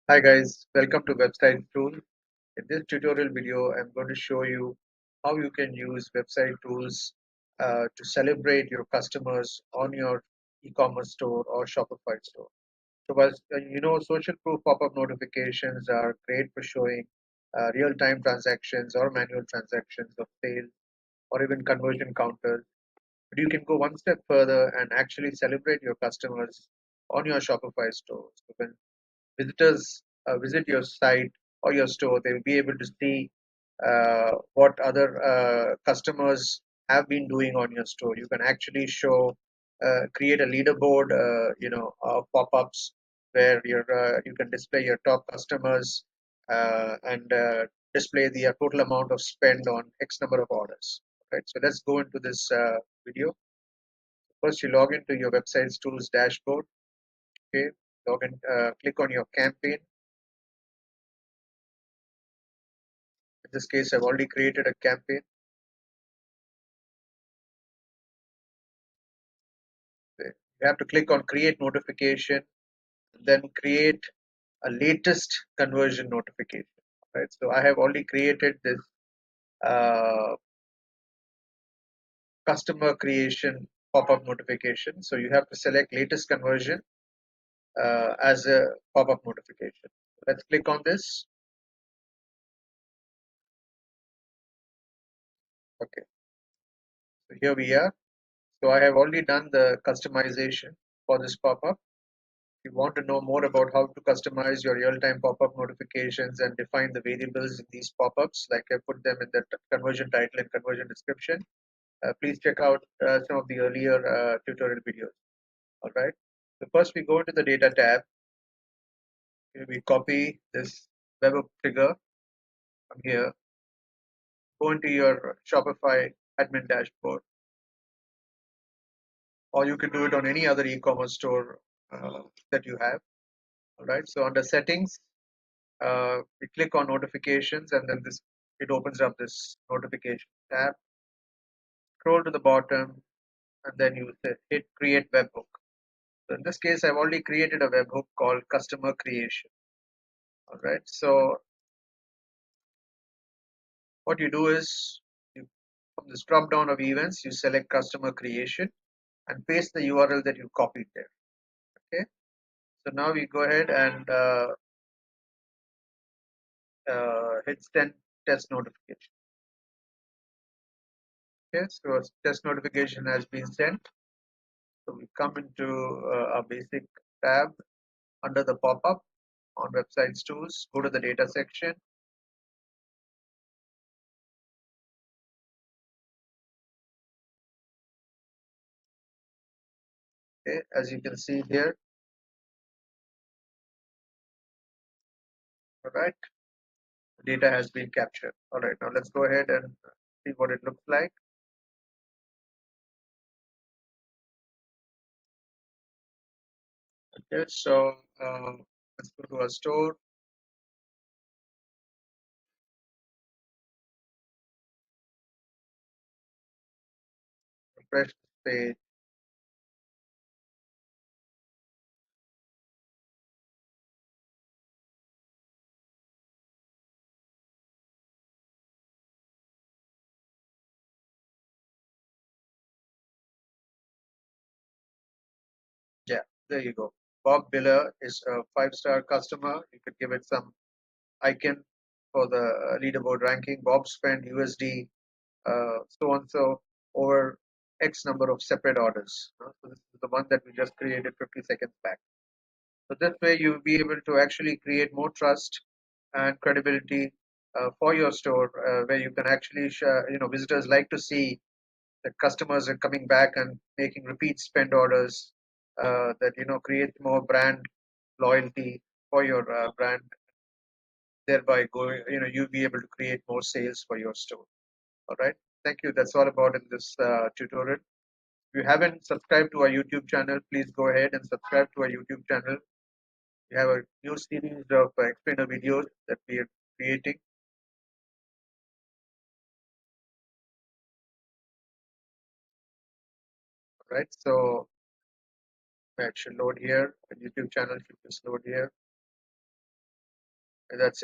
Hi guys, welcome to Website Tool. In this tutorial video, I'm going to show you how you can use website tools to celebrate your customers on your e-commerce store or Shopify store. So, while social proof pop-up notifications are great for showing real-time transactions or manual transactions of sales or even conversion counters, but you can go one step further and actually celebrate your customers on your Shopify store. So when visitors visit your site or your store, they will be able to see what other customers have been doing on your store. You can actually create a leaderboard, pop-ups where you can display your top customers and display the total amount of spend on X number of orders. Right. So let's go into this video. First, you log into your website's tools dashboard. Okay. Log in. Click on your campaign. In this case, I've already created a campaign. You have to click on create notification, then create a latest conversion notification. Right. So I have already created this uh, customer creation pop-up notification. So you have to select latest conversion as a pop-up notification. Let's click on this. Okay. So here we are. So I have already done the customization for this pop-up. If you want to know more about how to customize your real-time pop-up notifications and define the variables in these pop-ups, like I put them in the conversion title and conversion description, please check out some of the earlier tutorial videos. All right. So first we go into the data tab. We copy this webhook trigger from here. Go into your Shopify admin dashboard, or you can do it on any other e-commerce store that you have. All right. So under settings, we click on notifications, and then this it opens up this notification tab. Scroll to the bottom, and then you hit create webhook. So in this case, I've already created a webhook called customer creation. All right. So what you do is from this drop down of events, you select customer creation and paste the URL that you copied there. Okay. So now we go ahead and hit send test notification. Okay. So a test notification has been sent. So we come into our basic tab under the pop-up on websites tools, go to the data section. Okay, as you can see here. All right, data has been captured. All right, now let's go ahead and see what it looks like. Okay, so let's go to our store. Refresh the page. Yeah, there you go. Bob Biller is a 5-star customer. You could give it some icon for the leaderboard ranking. Bob spent USD so and so over X number of separate orders. So this is the one that we just created 50 seconds back. So this way you'll be able to actually create more trust and credibility for your store, where you can actually, visitors like to see that customers are coming back and making repeat spend orders. That create more brand loyalty for your brand, thereby going, you'll be able to create more sales for your store. All right. Thank you. That's all about in this tutorial. If you haven't subscribed to our YouTube channel, please go ahead and subscribe to our YouTube channel. We have a new series of explainer videos that we are creating. Right. So it should load here. The YouTube channel should just load here. That's it.